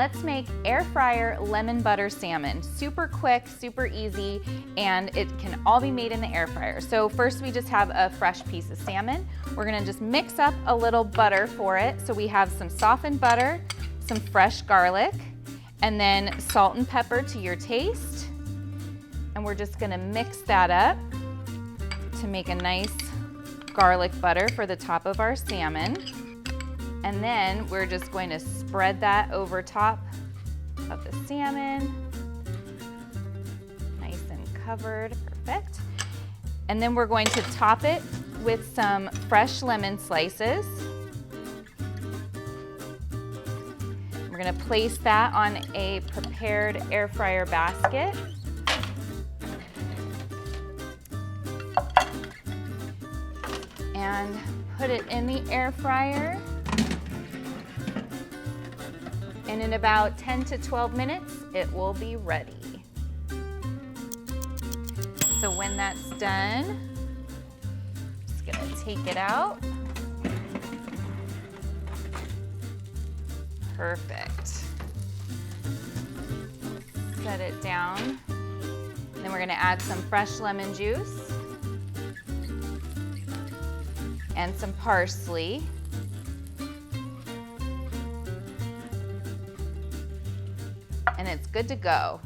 let's make air fryer lemon butter salmon. Super quick, super easy, and it can all be made in the air fryer. So first we just have a fresh piece of salmon. We're gonna just mix up a little butter for it. So we have some softened butter, some fresh garlic, and then salt and pepper to your taste. And we're just gonna mix that up to make a nice garlic butter for the top of our salmon. And then we're just going to spread that over top of the salmon. Nice and covered, perfect. And then we're going to top it with some fresh lemon slices. We're gonna place that on a prepared air fryer basket. And put it in the air fryer. And in about 10 to 12 minutes, it will be ready. So when that's done, just gonna take it out. Perfect. Set it down. Then we're gonna add some fresh lemon juice and some parsley. And it's good to go.